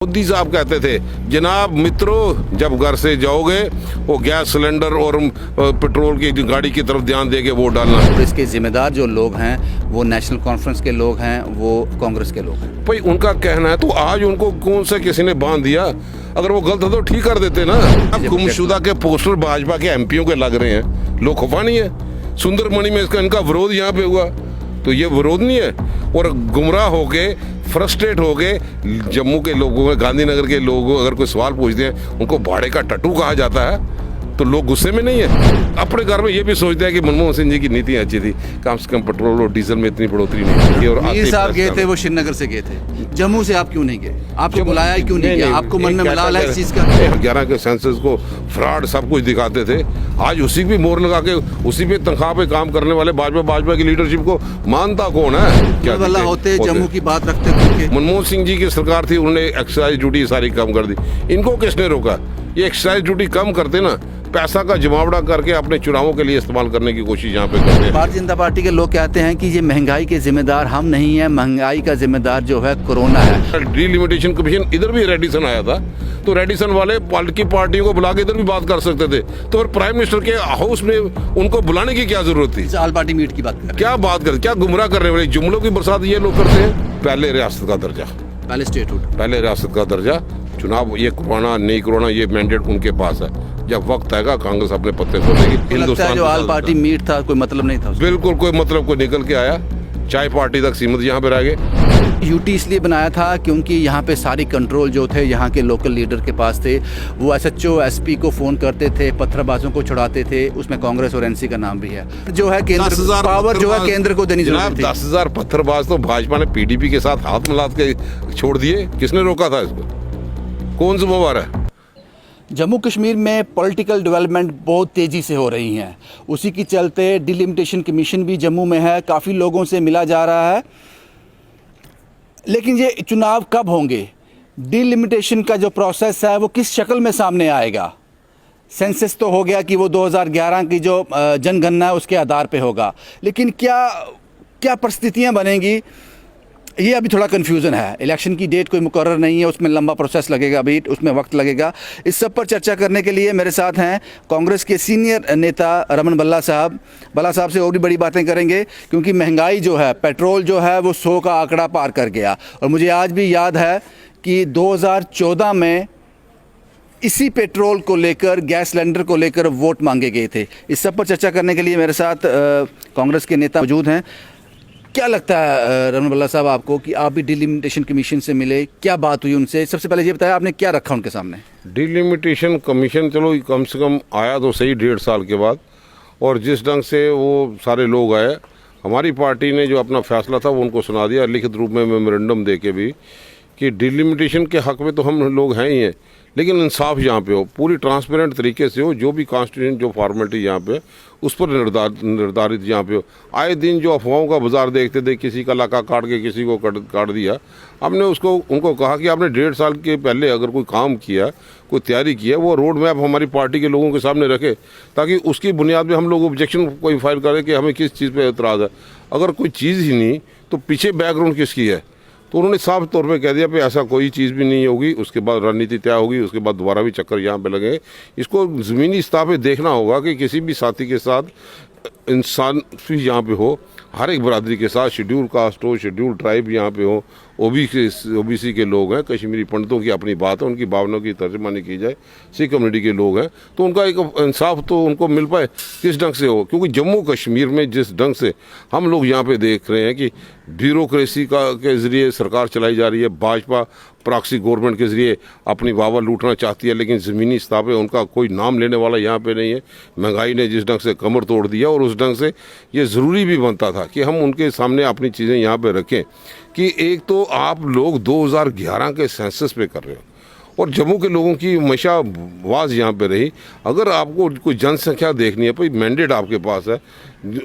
मोदी साहब कहते थे, जनाब मित्रों जब घर से जाओगे वो गैस सिलेंडर और पेट्रोल की गाड़ी की तरफ ध्यान देके वोट डालना। तो इसके जिम्मेदार जो लोग हैं वो नेशनल कॉन्फ्रेंस के लोग हैं, वो कांग्रेस के लोग हैं। भाई उनका कहना है, तो आज उनको कौन सा किसी ने बांध दिया? अगर वो गलत है तो ठीक कर देते ना। अब गुमशुदा के पोस्टर भाजपा के एमपीओ के लग रहे हैं, लोग खफा नहीं है। सुंदरमणि में इसका इनका विरोध यहाँ पे हुआ, तो ये विरोध नहीं है। और गुमराह होके फ्रस्ट्रेट हो गए जम्मू के लोगों में, गांधीनगर के लोगों अगर कोई सवाल पूछते हैं उनको भाड़े का टट्टू कहा जाता है, तो लोग गुस्से में नहीं है। अपने घर में ये भी सोचते हैं कि मनमोहन सिंह जी की नीति अच्छी थी, कम से कम पेट्रोल और डीजल में इतनी बढ़ोतरी नहीं थी। और मीर साहब गए थे, वो श्रीनगर से गए थे, जम्मू से आप क्यों नहीं गए? आपको बुलाया क्यों नहीं गया? आपको मन में मलाल है इस चीज का? 11 के सेंसस को फ्रॉड सब कुछ दिखाते थे, आज उसी भी मोहर लगा के उसी पे तनख्वाह पे काम करने वाले भाजपा की लीडरशिप को मानता कौन है? क्या होते जम्मू की बात रखते थे? मनमोहन सिंह जी की सरकार थी, उन्होंने एक्साइज ड्यूटी सारी कम कर दी। इनको किसने रोका? ये एक्साइज ड्यूटी कम करते ना, पैसा का जमावड़ा करके अपने चुनावों के लिए इस्तेमाल करने की कोशिश यहाँ पे करते हैं। भारतीय जनता पार्टी के लोग कहते हैं कि ये महंगाई के जिम्मेदार हम नहीं है, महंगाई का जिम्मेदार जो है कोरोना है। डिलिमिटेशन कमीशन इधर भी रेडिसन आया था, तो रेडिसन वाले पॉलिटिकल पार्टियों को बुला के इधर भी बात कर सकते थे, तो फिर प्राइम मिनिस्टर के हाउस में उनको बुलाने की क्या जरूरत थी? ऑल पार्टी मीट की बात कर, क्या बात कर, क्या गुमराह करने वाले जुमलों की बरसात ये लोग करते हैं। पहले रियासत का दर्जा, पहले स्टेटहुड, पहले रियासत का दर्जा, चुनाव ये कोरोना नहीं कोरोना ये मैंडेट उनके पास है। जब वक्त आएगा कांग्रेस अपने पत्ते खोलेगी। हिंदुस्तान जो ऑल पार्टी मीट था कोई मतलब नहीं था, बिल्कुल कोई मतलब को निकल के आया, चाय पार्टी तक सीमित यहाँ पे रह गए। यूटी इसलिए बनाया था क्योंकि यहाँ पे सारी कंट्रोल जो थे यहाँ के लोकल लीडर के पास थे। वो एसएचओ एसपी को फोन करते थे, पत्थरबाजों को छुड़ाते थे, उसमें कांग्रेस और एनसी का नाम भी है। जो है केंद्र पावर जो है केंद्र को देनी जरूरत थी। 10,000 पत्थरबाज तो भाजपा ने पीडीपी के साथ हाथ मिला के छोड़ दिए। किसने रोका था इसको? कौन जिम्मेवार है? जम्मू कश्मीर में पॉलिटिकल डेवलपमेंट बहुत तेज़ी से हो रही हैं, उसी की चलते डिलिमिटेशन कमीशन भी जम्मू में है, काफ़ी लोगों से मिला जा रहा है। लेकिन ये चुनाव कब होंगे, डिलिमिटेशन का जो प्रोसेस है वो किस शक्ल में सामने आएगा? सेंसस तो हो गया कि वो 2011 की जो जनगणना है उसके आधार पे होगा, लेकिन क्या परिस्थितियाँ बनेंगी ये अभी थोड़ा कन्फ्यूज़न है। इलेक्शन की डेट कोई मुकर्रर नहीं है, उसमें लंबा प्रोसेस लगेगा, अभी उसमें वक्त लगेगा। इस सब पर चर्चा करने के लिए मेरे साथ हैं कांग्रेस के सीनियर नेता रमन बल्ला साहब। बल्ला साहब से और भी बड़ी बातें करेंगे, क्योंकि महंगाई जो है, पेट्रोल जो है वो 100 का आंकड़ा पार कर गया। और मुझे आज भी याद है कि 2014 में इसी पेट्रोल को लेकर, गैस सिलेंडर को लेकर वोट मांगे गए थे। इस सब पर चर्चा करने के लिए मेरे साथ कांग्रेस के नेता मौजूद हैं। क्या लगता है रमन बल्ला साहब आपको कि आप भी डिलिमिटेशन कमीशन से मिले, क्या बात हुई उनसे? सबसे पहले ये बताया आपने क्या रखा उनके सामने? डिलिमिटेशन कमीशन चलो कम से कम आया तो सही 1.5 साल के बाद, और जिस ढंग से वो सारे लोग आए, हमारी पार्टी ने जो अपना फैसला था वो उनको सुना दिया लिखित रूप में, मेमोरेंडम दे के भी, कि डिलिमिटेशन के हक में तो हम लोग हैं ही हैं, लेकिन इंसाफ यहाँ पे हो, पूरी ट्रांसपेरेंट तरीके से हो, जो भी कॉन्स्टिट्यूशन जो फॉर्मेलिटी यहाँ पे उस पर निर्धारित यहाँ पे हो। आए दिन जो अफवाहों का बाजार देखते थे, किसी का लाका काट के किसी को काट दिया, हमने उनको कहा कि आपने 1.5 साल के पहले अगर कोई काम किया, कोई तैयारी की है, वो रोड मैप हमारी पार्टी के लोगों के सामने रखे, ताकि उसकी बुनियाद पर हम लोग ऑब्जेक्शन कोई फाइल करें कि हमें किस चीज़ पर एतराज़ है। अगर कोई चीज़ ही नहीं तो पीछे बैकग्राउंड किसकी है? तो उन्होंने साफ तौर पे कह दिया कि ऐसा कोई चीज़ भी नहीं होगी। उसके बाद रणनीति तय होगी, उसके बाद दोबारा भी चक्कर यहाँ पे लगेंगे। इसको ज़मीनी सतह पे देखना होगा कि किसी भी साथी के साथ इंसान भी यहाँ पे हो, हर एक बरादरी के साथ, शेड्यूल कास्ट हो, शेड्यूल ट्राइब यहाँ पे हो, ओबीसी के लोग हैं, कश्मीरी पंडितों की अपनी बात है, उनकी भावनाओं की तर्जमानी की जाए, सिख कम्युनिटी के लोग हैं, तो उनका एक इंसाफ तो उनको मिल पाए, किस ढंग से हो। क्योंकि जम्मू कश्मीर में जिस ढंग से हम लोग यहाँ पे देख रहे हैं कि ब्यूरोक्रेसी के ज़रिए सरकार चलाई जा रही है, भाजपा प्रॉक्सी गवर्नमेंट के ज़रिए अपनी वावा लूटना चाहती है, लेकिन ज़मीनी सतह पे उनका कोई नाम लेने वाला यहाँ पे नहीं है। महंगाई ने जिस ढंग से कमर तोड़ दिया, और उस ढंग से ये ज़रूरी भी बनता था कि हम उनके सामने अपनी चीज़ें यहाँ पे रखें कि एक तो आप लोग 2011 के सेंसस पे कर रहे हो, और जम्मू के लोगों की हमेशा आवाज़ यहाँ पे रही। अगर आपको कोई जनसंख्या देखनी है, भाई मैंडेट आपके पास है,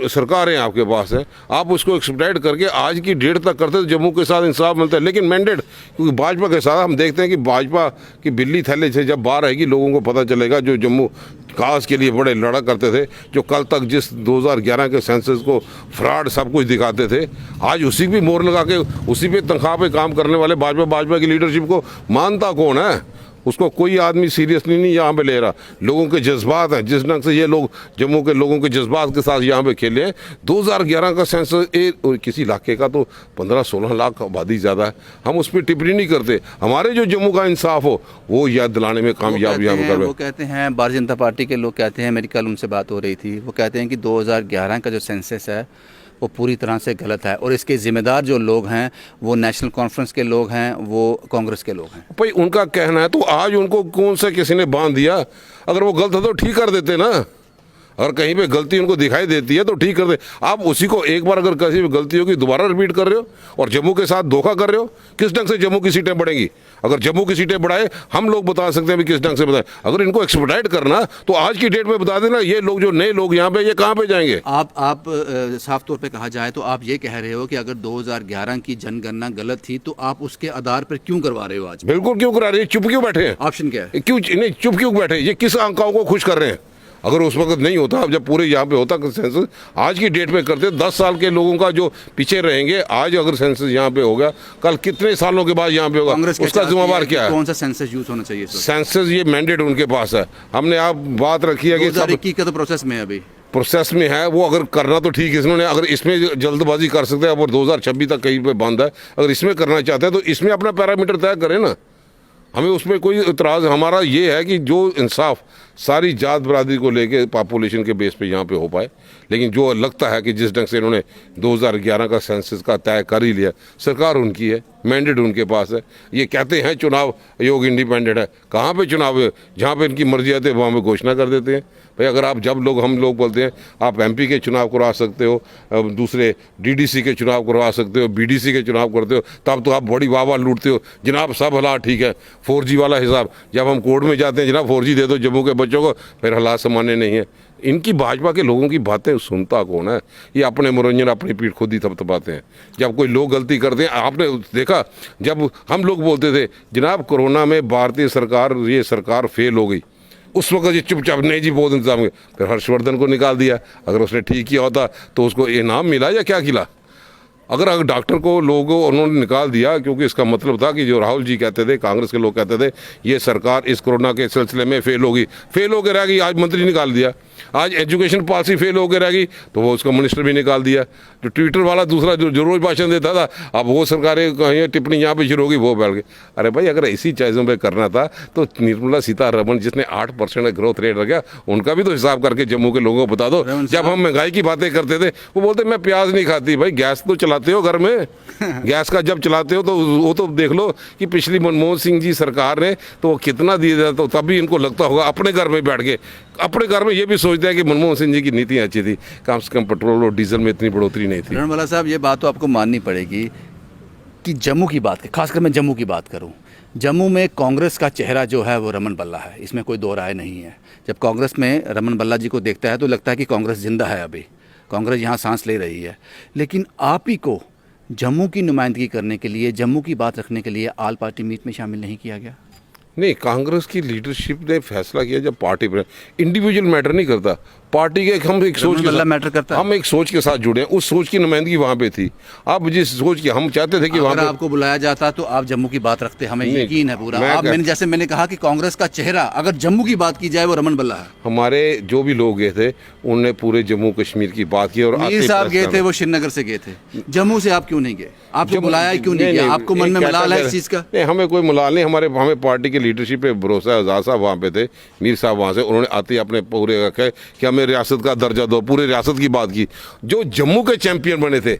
सरकारें आपके पास है, आप उसको एक्सपेक्ट करके आज की डेट तक करते तो जम्मू के साथ इंसाफ मिलता है। लेकिन मैंडेट क्योंकि भाजपा के साथ हम देखते हैं कि भाजपा की बिल्ली थैले से जब बाहर आएगी लोगों को पता चलेगा, जो जम्मू काज के लिए बड़े लड़ा करते थे, जो कल तक जिस 2011 के सेंसस को फ्रॉड सब कुछ दिखाते थे, आज उसी भी मोहर लगा के उसी पे तनख्वाह पे काम करने वाले भाजपा की लीडरशिप को मानता कौन है? उसको कोई आदमी सीरियसली नहीं यहाँ पे ले रहा। लोगों के जज्बात हैं, जिस ढंग से ये लोग जम्मू के लोगों के जज्बात के साथ यहाँ पे खेले हैं। 2011 का सेंसस किसी इलाके का तो 15-16 लाख आबादी ज़्यादा है, हम उस पर टिप्पणी नहीं करते। हमारे जो जम्मू का इंसाफ हो वो याद दिलाने में कामयाब यहाँ पे कर। वो कहते हैं, भारतीय जनता पार्टी के लोग कहते हैं, मेरी कल उनसे बात हो रही थी, वो कहते हैं कि 2011 का जो सेंसस है वो पूरी तरह से गलत है और इसके ज़िम्मेदार जो लोग हैं वो नेशनल कॉन्फ्रेंस के लोग हैं, वो कांग्रेस के लोग हैं। भाई उनका कहना है, तो आज उनको कौन सा किसी ने बांध दिया? अगर वो गलत है तो ठीक कर देते ना। अगर कहीं पे गलती उनको दिखाई देती है तो ठीक कर दे। आप उसी को एक बार अगर कहीं भी गलती होगी दोबारा रिपीट कर रहे हो और जम्मू के साथ धोखा कर रहे हो। किस ढंग से जम्मू की सीटें बढ़ेंगी? अगर जम्मू की सीटें बढ़ाए हम लोग बता सकते हैं भी किस ढंग से बताए। अगर इनको एक्सपेडाइट करना तो आज की डेट में बता देना, ये लोग जो नए लोग यहाँ पे ये कहाँ पे जाएंगे? आप साफ तौर पे कहा जाए तो आप ये कह रहे हो कि अगर 2011 की जनगणना गलत थी तो आप उसके आधार पर क्यों करवा रहे हो आज? बिल्कुल क्यों करा रहे हैं? चुप क्यों बैठे हैं? ऑप्शन क्या है? क्यों नहीं चुप क्यों बैठे? ये किस आंकाओं को खुश कर रहे हैं? अगर उस वक्त नहीं होता, अब जब पूरे यहाँ पे होता सेंसस, आज की डेट में करते, 10 साल के लोगों का जो पीछे रहेंगे, आज अगर सेंसस यहाँ पे होगा, कल कितने सालों के बाद यहाँ पे होगा? उसका जिम्मेवार क्या है? कौन सा सेंसस यूज होना चाहिए? सेंसस ये मैंडेट उनके पास है। हमने आप बात रखी है कि 2021 का तो प्रोसेस में है, अभी प्रोसेस में है। वो अगर करना तो ठीक है, इन्होंने अगर इसमें जल्दबाजी कर सकते हैं और 2026 तक कहीं पे बंद है, अगर इसमें करना चाहते हैं तो इसमें अपना पैरामीटर तय करें ना। हमें उसमें कोई इतराज़, हमारा ये है कि जो इंसाफ सारी जात बरादरी को लेके पॉपुलेशन के बेस पे यहाँ पे हो पाए। लेकिन जो लगता है कि जिस ढंग से इन्होंने 2011 का सेंसस का तय कर ही लिया, सरकार उनकी है, मैंडेट उनके पास है। ये कहते हैं चुनाव आयोग इंडिपेंडेंट है, कहाँ पे चुनाव है? जहाँ पे इनकी मर्जी आती है वहाँ पे घोषणा कर देते हैं। भाई अगर आप हम लोग बोलते हैं आप MP के चुनाव करवा सकते हो, दूसरे DDC के चुनाव करवा सकते हो, BDC के चुनाव करते हो, तब तो आप बड़ी वाह लूटते हो। जनाब सब हालात ठीक है, 4G वाला हिसाब, जब हम कोर्ट में जाते हैं जनाब 4G दे दो जम्मू के बच्चों को, फिर हालात सामान्य नहीं है। इनकी भाजपा के लोगों की बातें सुनता कौन है? ये अपने मनोरंजन अपनी पीठ खुद ही थपथपाते हैं। जब कोई लोग गलती करते हैं, आपने देखा जब हम लोग बोलते थे जनाब कोरोना में भारतीय सरकार, ये सरकार फेल हो गई, उस वक्त ये चुपचाप नहीं जी बहुत इंतजाम हुए, फिर हर्षवर्धन को निकाल दिया। अगर उसने ठीक किया होता तो उसको इनाम मिला या क्या खिला? अगर डॉक्टर को लोगों उन्होंने निकाल दिया, क्योंकि इसका मतलब था कि जो राहुल जी कहते थे, कांग्रेस के लोग कहते थे ये सरकार इस कोरोना के सिलसिले में फेल होगी, फेल होकर रह गई। आज मंत्री निकाल दिया। आज एजुकेशन पॉलिसी फेल होकर रह गई तो वो उसका मिनिस्टर भी निकाल दिया। जो ट्विटर वाला दूसरा जो रोज भाषण देता था, अब वो सरकारें कहीं टिप्पणी यहाँ पे शुरू होगी, वो बैठ गई। अरे भाई अगर ऐसी चीज़ों पर करना था तो निर्मला सीतारमण जिसने 8% ग्रोथ रेट रखा, उनका भी तो हिसाब करके जम्मू के लोगों को बता दो। जब हम महंगाई की बातें करते थे वो बोलते मैं प्याज नहीं खाती। भाई गैस तो चलाते हो घर में, गैस का जब चलाते हो तो वो तो देख लो कि पिछली मनमोहन सिंह जी सरकार ने तो वो कितना दिया जाता, तो तब भी इनको लगता होगा अपने घर में बैठ के, अपने घर में ये भी सोचते हैं कि मनमोहन सिंह जी की नीति अच्छी थी, कम से कम पेट्रोल और डीजल में इतनी बढ़ोतरी नहीं थी। रणवाला साहब, ये बात तो आपको माननी पड़ेगी कि जम्मू की बात, खासकर मैं जम्मू की बात करूं, जम्मू में कांग्रेस का चेहरा जो है वो रमन बल्ला है, इसमें कोई दो राय नहीं है। जब कांग्रेस में रमन बल्ला जी को देखता है तो लगता है कि कांग्रेस जिंदा है, अभी कांग्रेस यहाँ सांस ले रही है। लेकिन आप ही को जम्मू की नुमाइंदगी करने के लिए, जम्मू की बात रखने के लिए आल पार्टी मीट में शामिल नहीं किया गया? नहीं, कांग्रेस की लीडरशिप ने फैसला किया जब पार्टी पर, इंडिविजुअल मैटर नहीं करता, पार्टी के हम एक सोच के मैटर करता है। हम एक सोच के साथ जुड़े हैं, उस सोच की नुमाइंदगी वहाँ पे थी। अब जिस सोच की हम चाहते थे कि वहाँ पे आपको बुलाया जाता तो आप जम्मू की बात रखते, हमें यकीन है पूरा। आप मैंने कहा कि कांग्रेस का चेहरा अगर जम्मू की बात की जाए वो रमन बल्ला है। हमारे जो भी लोग गए थे उनने पूरे जम्मू कश्मीर की बात की। और मीर साहब गए थे, वो श्रीनगर से गए थे, जम्मू से आप क्यों नहीं गए? आपको बुलाया क्यों नहीं गया? आपको मन में मलाल है इस चीज का? नहीं, हमें कोई मलाल नहीं, हमें पार्टी की लीडरशिप पे भरोसा है। आजाद साहब वहाँ पे थे, मीर साहब वहाँ से, उन्होंने आते ही अपने पूरे रखे कि हमें रियासत का दर्जा दो, पूरे रियासत की बात की। जो जम्मू के चैंपियन बने थे,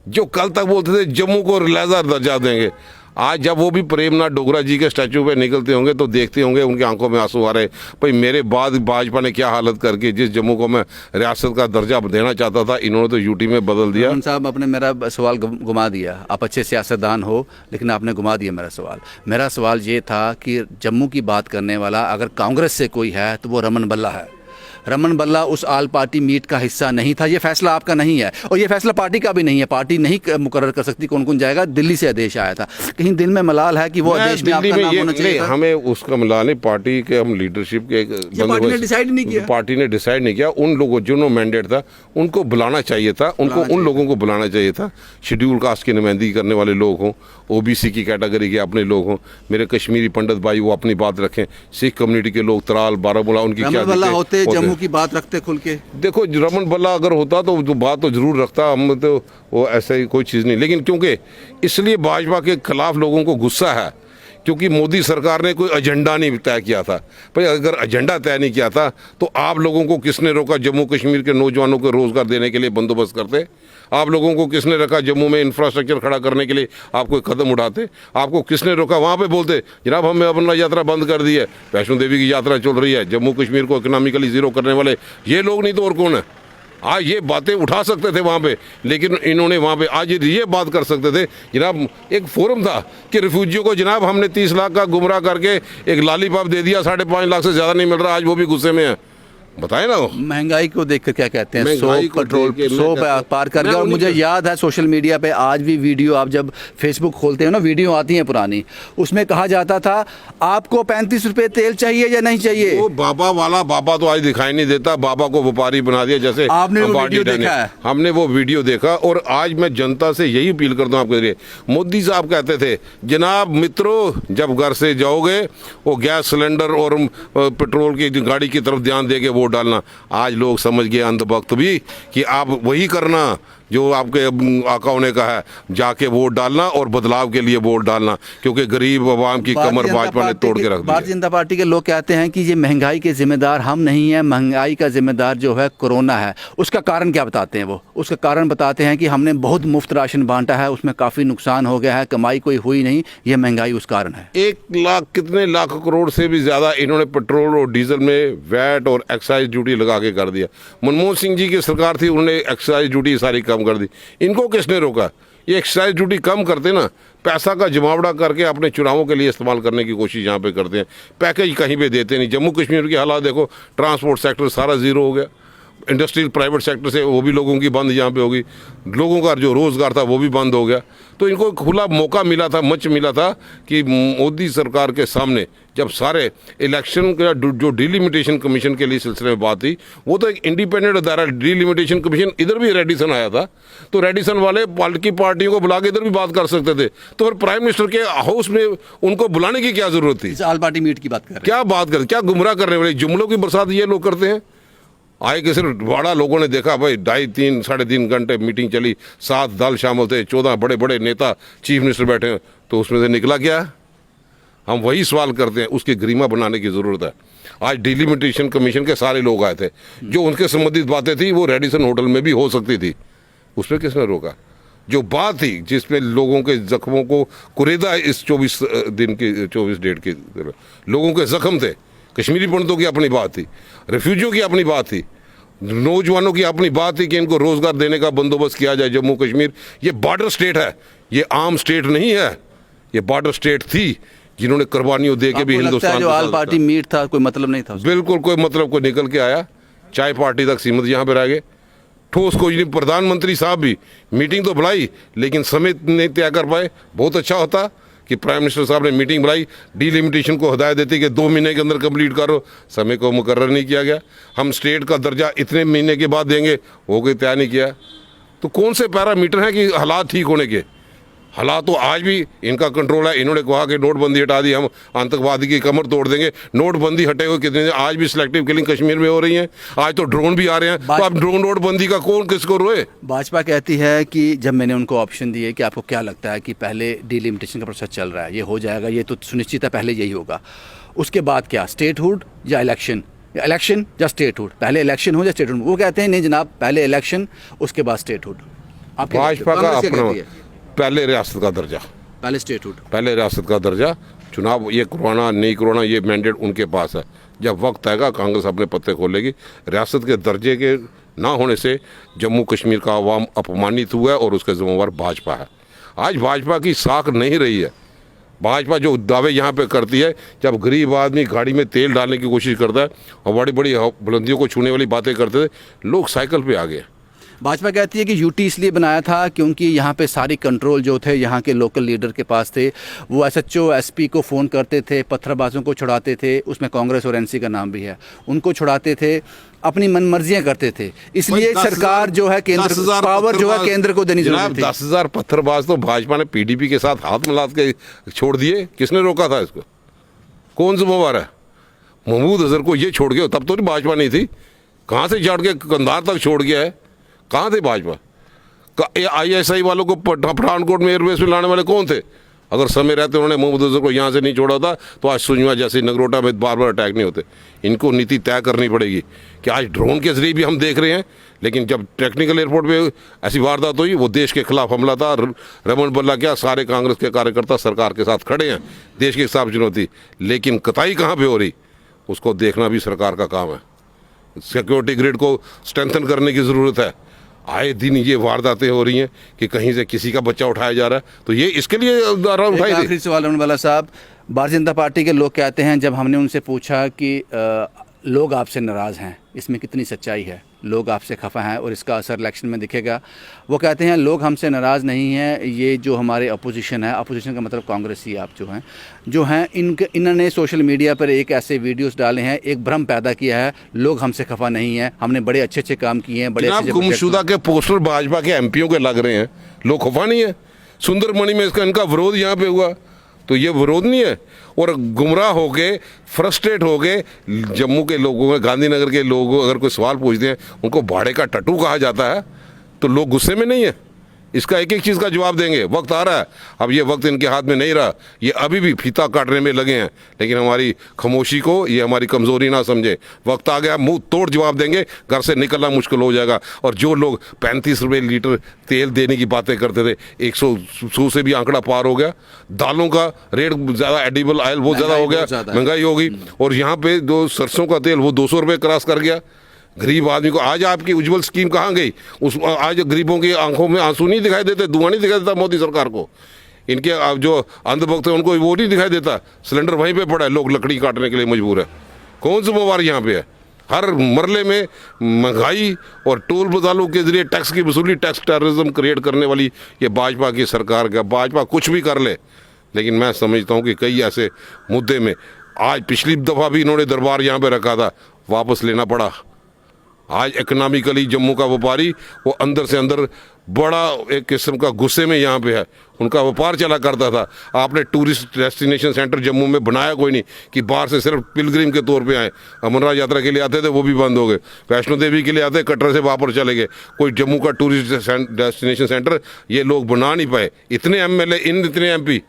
जो कल तक बोलते थे जम्मू को रियासत दर्जा देंगे, आज जब वो भी प्रेमनाथ डोगरा जी के स्टैचू पे निकलते होंगे तो देखते होंगे उनकी आंखों में आंसू आ रहे। भाई मेरे बाद भाजपा ने क्या हालत करके जिस जम्मू को मैं रियासत का दर्जा देना चाहता था, इन्होंने तो यूटी में बदल दिया। साहब, आपने मेरा सवाल घुमा दिया। आप अच्छे सियासतदान हो लेकिन आपने घुमा दिया मेरा सवाल। मेरा सवाल ये था कि जम्मू की बात करने वाला अगर कांग्रेस से कोई है तो वो रमन बल्ला है। रमन बल्ला उस आल पार्टी मीट का हिस्सा नहीं था। ये फैसला आपका नहीं है और ये फैसला पार्टी का भी नहीं है। पार्टी नहीं मुकर्रर कर सकती कौन कौन जाएगा। दिल्ली से आदेश आया था, कहीं दिल में मलाल है कि वो आदेश में आपका नाम होना चाहिए था? हमें उसका मलाल नहीं, पार्टी के हम लीडरशिप के पार्टी ने डिसाइड नहीं किया। पार्टी ने डिसाइड नहीं किया। उन लोगों जिन्होंने मैंडेट था उनको बुलाना चाहिए था, उन लोगों को बुलाना चाहिए था। शेड्यूल कास्ट की नुमाइंदगी करने वाले लोग हों, ओबीसी की कैटेगरी के अपने लोग हों, मेरे कश्मीरी पंडित भाई वो अपनी बात रखें, सिख कम्युनिटी के लोग तराल बारामूला उनकी क्या रमन बल्ला होते जम्मू की बात रखते खुल के। देखो रमन बल्ला अगर होता तो बात तो जरूर रखता, हम तो वो ऐसा ही कोई चीज़ नहीं। लेकिन क्योंकि इसलिए भाजपा के खिलाफ लोगों को गुस्सा है क्योंकि मोदी सरकार ने कोई एजेंडा नहीं तय किया था। भाई अगर एजेंडा तय नहीं किया था तो आप लोगों को किसने रोका जम्मू कश्मीर के नौजवानों को रोजगार देने के लिए बंदोबस्त करते? आप लोगों को किसने रखा जम्मू में इंफ्रास्ट्रक्चर खड़ा करने के लिए आप कोई कदम उठाते? आपको किसने रोका? वहाँ पे बोलते जनाब हमने अपना यात्रा बंद कर दी है, वैष्णो देवी की यात्रा चल रही है, जम्मू कश्मीर को इकोनॉमिकली जीरो करने वाले ये लोग नहीं तो और कौन है? आज ये बातें उठा सकते थे वहाँ पे, लेकिन इन्होंने वहाँ पे आज ये बात कर सकते थे। जनाब एक फोरम था कि रिफ्यूजियों को जनाब हमने 30 लाख का गुमराह करके एक लॉलीपॉप दे दिया, 5.5 लाख से ज़्यादा नहीं मिल रहा, आज वो भी गुस्से में है। बताए ना वो महंगाई को देखकर क्या कहते हैं? 100 पेट्रोल 100 पार कर गया। और मुझे याद है सोशल मीडिया पे आज भी वीडियो, आप जब फेसबुक खोलते हो ना वीडियो आती है पुरानी, उसमें कहा जाता था आपको 35 रुपए तेल चाहिए या नहीं चाहिए। वो बाबा वाला बाबा तो आज दिखाई नहीं देता, बाबा को व्यापारी बना दिया जैसे आपने वो वीडियो देखा है? हमने वो वीडियो देखा और आज मैं जनता से यही अपील करता हूँ आपके लिए। मोदी साहब कहते थे जनाब मित्रों जब घर से जाओगे वो गैस सिलेंडर और पेट्रोल की गाड़ी की तरफ ध्यान देके वोट डालना। आज लोग समझ गए अंधभक्त भी कि आप वही करना जो आपके आकाओं ने कहा है, जाके वोट डालना और बदलाव के लिए वोट डालना, क्योंकि गरीब आवाम की कमर भाजपा ने तोड़ के रख दी। भारतीय जनता पार्टी के लोग कहते हैं कि ये महंगाई के जिम्मेदार हम नहीं हैं, महंगाई का जिम्मेदार जो है कोरोना है। उसका कारण क्या बताते हैं? वो उसका कारण बताते हैं कि हमने बहुत मुफ्त राशन बांटा है, उसमें काफ़ी नुकसान हो गया है, कमाई कोई हुई नहीं, ये महंगाई उस कारण है। 1 लाख कितने लाख करोड़ से भी ज़्यादा इन्होंने पेट्रोल और डीजल में वैट और एक्साइज ड्यूटी लगा के कर दिया। मनमोहन सिंह जी की सरकार थी, उन्होंने एक्साइज ड्यूटी सारी कम कर दी। इनको किसने रोका? ये एक्साइज ड्यूटी कम करते ना, पैसा का जमावड़ा करके अपने चुनावों के लिए इस्तेमाल करने की कोशिश यहाँ पे करते हैं, पैकेज कहीं पे देते नहीं। जम्मू कश्मीर के हालात देखो, ट्रांसपोर्ट सेक्टर सारा जीरो हो गया, इंडस्ट्रियल प्राइवेट सेक्टर से वो भी लोगों की बंद यहाँ पे होगी, लोगों का जो रोज़गार था वो भी बंद हो गया। तो इनको खुला मौका मिला था, मंच मिला था कि मोदी सरकार के सामने जब सारे इलेक्शन का जो डिलिमिटेशन कमीशन के लिए सिलसिले में बात थी, वो तो एक इंडिपेंडेंट अदारा डिलिमिटेशन कमीशन, इधर भी रेडिसन आया था, तो रेडिसन वाले पॉलिटिकल पार्टियों को बुला के इधर भी बात कर सकते थे। तो फिर प्राइम मिनिस्टर के हाउस में उनको बुलाने की क्या जरूरत थी? आल पार्टी मीट की बात कर रहे हैं, क्या बात कर, क्या गुमराह करने वाले जुमलों की बरसात ये लोग करते हैं। आए कि सिर्फ बड़ा लोगों ने देखा भाई 2.5 साढ़े 3 घंटे मीटिंग चली, 7 दल शामिल थे, 14 बड़े बड़े नेता चीफ मिनिस्टर बैठे हैं, तो उसमें से निकला क्या? हम वही सवाल करते हैं, उसकी गरिमा बनाने की ज़रूरत है। आज डिलिमिटेशन कमीशन के सारे लोग आए थे, जो उनके संबंधित बातें थी वो रेडिसन होटल में भी हो सकती थी, उसमें किसने रोका? जो बात थी जिसमें लोगों के जख्मों को कुरेदा, इस 24 दिन की 24 डेट के लोगों के जख्म थे, कश्मीरी पंडितों की अपनी बात थी, रिफ्यूजियों की अपनी बात थी, नौजवानों की अपनी बात थी कि इनको रोजगार देने का बंदोबस्त किया जाए। जम्मू कश्मीर ये बॉर्डर स्टेट है, ये आम स्टेट नहीं है, ये बॉर्डर स्टेट थी जिन्होंने कुर्बानियों दे के भी हिंदुस्तान जो आल पार्टी मीट था कोई मतलब नहीं था? बिल्कुल कोई मतलब, कोई निकल के आया, चाय पार्टी तक सीमित यहाँ पे रह गए, ठोस कोई नहीं। प्रधानमंत्री साहब भी मीटिंग तो बुलाई लेकिन समय नहीं तय कर पाए। बहुत अच्छा होता कि प्राइम मिनिस्टर साहब ने मीटिंग बुलाई, डिलिमिटेशन को हदायत देती कि 2 महीने के अंदर कंप्लीट करो, समय को मुकर्रर नहीं किया गया। हम स्टेट का दर्जा इतने महीने के बाद देंगे, वो कोई तय नहीं किया। तो कौन से पैरामीटर हैं कि हालात ठीक होने के? हालात तो आज भी इनका कंट्रोल है। इन्होंने कहा कि नोटबंदी हटा दी, हम आतंकवादी की कमर तोड़ देंगे। नोटबंदी हटे हुए कितने, आज भी सिलेक्टिव किलिंग कश्मीर में हो रही है, आज तो ड्रोन भी आ रहे हैं। तो अब ड्रोन नोटबंदी का कौन किसको रोए? भाजपा कहती है कि जब मैंने उनको ऑप्शन दिए कि आपको क्या लगता है कि पहले डिलिमिटेशन का प्रोसेस चल रहा है, ये हो जाएगा, ये तो सुनिश्चित है पहले यही होगा, उसके बाद क्या स्टेटहुड या इलेक्शन, इलेक्शन या स्टेटहुड, पहले इलेक्शन हो या स्टेटहुड? वो कहते हैं नहीं जनाब पहले इलेक्शन उसके बाद स्टेटहुड। भाजपा का अपना पहले रियासत का दर्जा, पहले स्टेटहुड, पहले रियासत का दर्जा। चुनाव ये करवाना नहीं करवाना ये मैंडेट उनके पास है। जब वक्त आएगा कांग्रेस अपने पत्ते खोलेगी। रियासत के दर्जे के ना होने से जम्मू कश्मीर का अवाम अपमानित हुआ है और उसके जिम्मेवार भाजपा है। आज भाजपा की साख नहीं रही है, भाजपा जो दावे यहाँ पे करती है, जब गरीब आदमी गाड़ी में तेल डालने की कोशिश करता है और बड़ी बड़ी बुलंदियों को छूने वाली बातें करते थे, लोग साइकिल पे आ गए। भाजपा कहती है कि यूटी इसलिए बनाया था क्योंकि यहाँ पे सारी कंट्रोल जो थे यहाँ के लोकल लीडर के पास थे। वो एसएचओ एसपी को फ़ोन करते थे, पत्थरबाजों को छुड़ाते थे, उसमें कांग्रेस और एनसी का नाम भी है, उनको छुड़ाते थे, अपनी मनमर्जियाँ करते थे। इसलिए सरकार जो है केंद्र पावर जो है केंद्र को देनी जरूरत थी। 10,000 पत्थरबाज तो भाजपा ने पीडीपी के साथ हाथ मिला के छोड़ दिए। किसने रोका था इसको? कौन जिम्मेवार है? महमूद अजहर को ये छोड़ गया, तब तो नहीं भाजपा नहीं थी। कहाँ से चढ़ के कंधार तक छोड़ गया है? कहाँ थे भाजपा? ISI वालों को पठानकोट में एयरबेस में लाने वाले कौन थे? अगर समय रहते उन्होंने महमूद अजहर को यहाँ से नहीं छोड़ा था तो आज सुजमा जैसे नगरोटा में बार बार अटैक नहीं होते। इनको नीति तय करनी पड़ेगी कि आज ड्रोन के जरिए भी हम देख रहे हैं, लेकिन जब टेक्निकल एयरपोर्ट पे ऐसी वारदात हुई, वो देश के खिलाफ हमला था। रमन बल्ला क्या, सारे कांग्रेस के कार्यकर्ता सरकार के साथ खड़े हैं, देश के खिलाफ चुनौती, लेकिन कताई कहाँ पे हो रही, उसको देखना भी सरकार का काम है। सिक्योरिटी ग्रिड को स्ट्रेंथन करने की ज़रूरत है। आए दिन ये वारदातें हो रही हैं कि कहीं से किसी का बच्चा उठाया जा रहा है, तो ये इसके लिए उठाई। आखिरी सवाल रमन बल्ला साहब, भारतीय जनता पार्टी के लोग कहते हैं, जब हमने उनसे पूछा कि लोग आपसे नाराज़ हैं, इसमें कितनी सच्चाई है, लोग आपसे खफा हैं और इसका असर इलेक्शन में दिखेगा, वो कहते हैं लोग हमसे नाराज़ नहीं हैं, ये जो हमारे अपोजिशन है, अपोजिशन का मतलब कांग्रेस ही आप जो हैं इन्होंने सोशल मीडिया पर एक ऐसे वीडियोस डाले हैं, एक भ्रम पैदा किया है, लोग हमसे खफा नहीं हैं, हमने बड़े अच्छे अच्छे काम किए हैं, बड़े अच्छे गुमशुदा के पोस्टर भाजपा के एमपीओं के लग रहे हैं, लोग खफा नहीं है। सुंदरमणि में इसका इनका विरोध यहाँ पे हुआ, तो ये विरोध नहीं है। और गुमराह हो गए, फ्रस्ट्रेट हो गए जम्मू के लोगों में, गांधीनगर के लोग अगर कोई सवाल पूछते हैं, उनको भाड़े का टट्टू कहा जाता है, तो लोग गुस्से में नहीं है। इसका एक एक चीज़ का जवाब देंगे। वक्त आ रहा है, अब ये वक्त इनके हाथ में नहीं रहा, ये अभी भी फीता काटने में लगे हैं, लेकिन हमारी खामोशी को ये हमारी कमज़ोरी ना समझे। वक्त आ गया, मुंह तोड़ जवाब देंगे, घर से निकलना मुश्किल हो जाएगा। और जो लोग 35 रुपये लीटर तेल देने की बातें करते थे, 100 से भी आंकड़ा पार हो गया। दालों का रेट ज़्यादा, एडिबल ऑयल बहुत ज़्यादा हो गया, महंगाई होगी। और यहाँ पे जो सरसों का तेल वो 200 रुपये क्रॉस कर गया। गरीब आदमी को आज आपकी उज्जवल स्कीम कहाँ गई? आज गरीबों की आंखों में आंसू नहीं दिखाई देते, धुआं नहीं दिखाई देता मोदी सरकार को। इनके जो अंधभक्त हैं उनको वो नहीं दिखाई देता, सिलेंडर वहीं पे पड़ा है, लोग लकड़ी काटने के लिए मजबूर है। कौन जिम्मेवार यहाँ पे है? हर मरले में महंगाई और टोल बदालों के जरिए टैक्स की वसूली, टैक्स टेररिज्म क्रिएट करने वाली ये भाजपा की सरकार का। भाजपा कुछ भी कर ले, लेकिन मैं समझता हूँ कि कई ऐसे मुद्दे में, आज पिछली दफ़ा भी इन्होंने दरबार यहाँ पे रखा था, वापस लेना पड़ा। आज इकोनॉमिकली जम्मू का व्यापारी वो अंदर से अंदर बड़ा एक किस्म का गुस्से में यहाँ पे है। उनका व्यापार चला करता था। आपने टूरिस्ट डेस्टिनेशन सेंटर जम्मू में बनाया कोई नहीं कि बाहर से सिर्फ पिलग्रिम के तौर पे आए। अमरनाथ यात्रा के लिए आते थे, वो भी बंद हो गए। वैष्णो देवी के लिए आते, कटरा से वापस चले गए। कोई जम्मू का टूरिस्ट डेस्टिनेशन सेंटर ये लोग बना नहीं पाए। इतने MLA, इतने MP,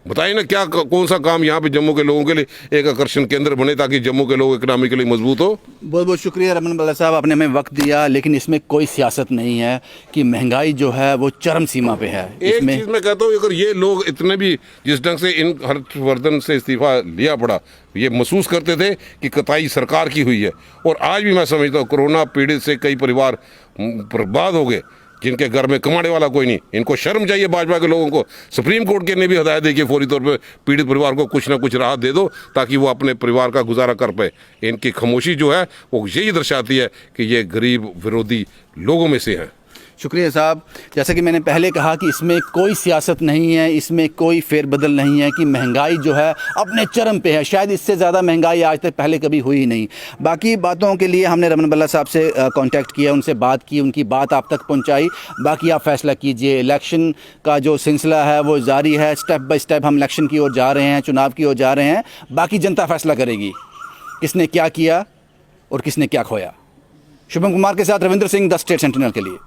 बताइए ना क्या कौन सा काम यहाँ पे जम्मू के लोगों के लिए एक आकर्षण केंद्र बने ताकि जम्मू के लोग इकोनॉमिकली मजबूत हो। बहुत बहुत शुक्रिया रमन बल्ला साहब, आपने हमें वक्त दिया, लेकिन इसमें कोई सियासत नहीं है कि महंगाई जो है वो चरम सीमा पे है। एक चीज़ मैं कहता हूँ, अगर ये लोग इतने भी जिस ढंग से इन हर्षवर्धन से इस्तीफा लिया पड़ा, ये महसूस करते थे कि कताई सरकार की हुई है। और आज भी मैं समझता हूँ कोरोना पीड़ित से कई परिवार बर्बाद हो गए, जिनके घर में कमाने वाला कोई नहीं। इनको शर्म चाहिए भाजपा के लोगों को। सुप्रीम कोर्ट के ने भी हदायत दी कि फौरी तौर पे पीड़ित परिवार को कुछ ना कुछ राहत दे दो ताकि वो अपने परिवार का गुजारा कर पाए। इनकी खामोशी जो है वो यही दर्शाती है कि ये गरीब विरोधी लोगों में से हैं। शुक्रिया साहब। जैसा कि मैंने पहले कहा कि इसमें कोई सियासत नहीं है, इसमें कोई फेरबदल नहीं है कि महंगाई जो है अपने चरम पे है। शायद इससे ज़्यादा महंगाई आज तक पहले कभी हुई ही नहीं। बाकी बातों के लिए हमने रमन बल्ला साहब से कांटेक्ट किया, उनसे बात की, उनकी बात आप तक पहुंचाई। बाकी आप फैसला कीजिए। इलेक्शन का जो सिलसिला है वो जारी है, स्टेप बाय स्टेप हम इलेक्शन की ओर जा रहे हैं, चुनाव की ओर जा रहे हैं। बाकी जनता फैसला करेगी किसने क्या किया और किसने क्या खोया। शुभम कुमार के साथ Ravindra Singh, the state sentinel के लिए।